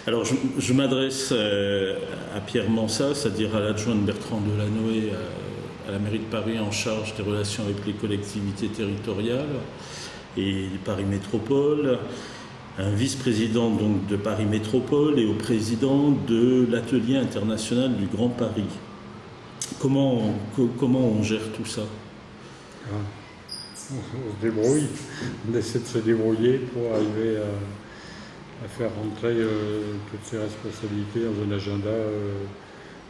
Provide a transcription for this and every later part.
Alors, je m'adresse à Pierre Mansat, c'est-à-dire à l'adjoint de Bertrand Delanoë à la mairie de Paris en charge des relations avec les collectivités territoriales et Paris Métropole, un vice-président donc de Paris Métropole et au président de l'atelier international du Grand Paris. Comment on gère tout ça? On se débrouille, on essaie de se débrouiller pour arriver à faire rentrer toutes ces responsabilités dans un agenda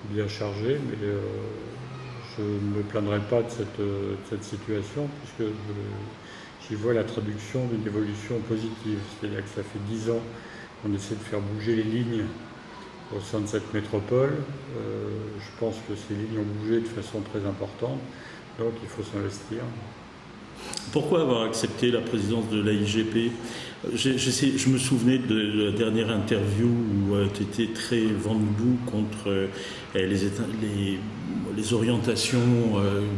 bien chargé, mais je ne me plaindrai pas de cette situation puisque j'y vois la traduction d'une évolution positive. C'est-à-dire que ça fait 10 ans qu'on essaie de faire bouger les lignes au sein de cette métropole. Je pense que ces lignes ont bougé de façon très importante, donc il faut s'investir. Pourquoi avoir accepté la présidence de l'AIGP? Je me souvenais de la dernière interview où tu étais très vent debout contre les orientations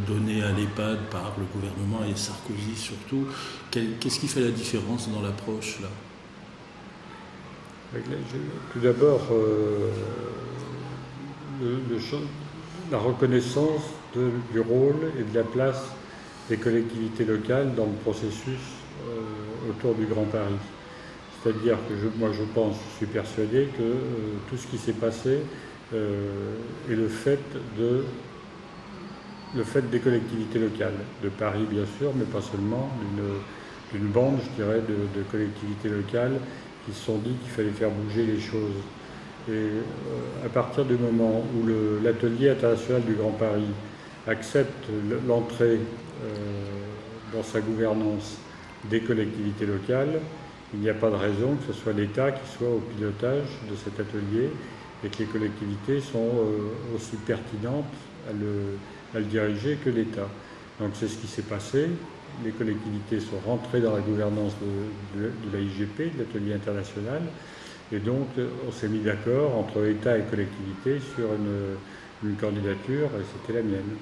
données à l'EHPAD par le gouvernement et Sarkozy surtout. Qu'est-ce qui fait la différence dans l'approche là? Tout d'abord, la reconnaissance du rôle et de la place des collectivités locales dans le processus autour du Grand Paris. C'est-à-dire que je suis persuadé que tout ce qui s'est passé est le fait des collectivités locales, de Paris bien sûr, mais pas seulement, d'une bande, je dirais, de collectivités locales qui se sont dit qu'il fallait faire bouger les choses. Et à partir du moment où l'atelier international du Grand Paris accepte l'entrée dans sa gouvernance des collectivités locales, il n'y a pas de raison que ce soit l'État qui soit au pilotage de cet atelier et que les collectivités sont aussi pertinentes à le diriger que l'État. Donc c'est ce qui s'est passé. Les collectivités sont rentrées dans la gouvernance de l'AIGP, de l'atelier international, et donc on s'est mis d'accord entre État et collectivités sur une candidature, et c'était la mienne.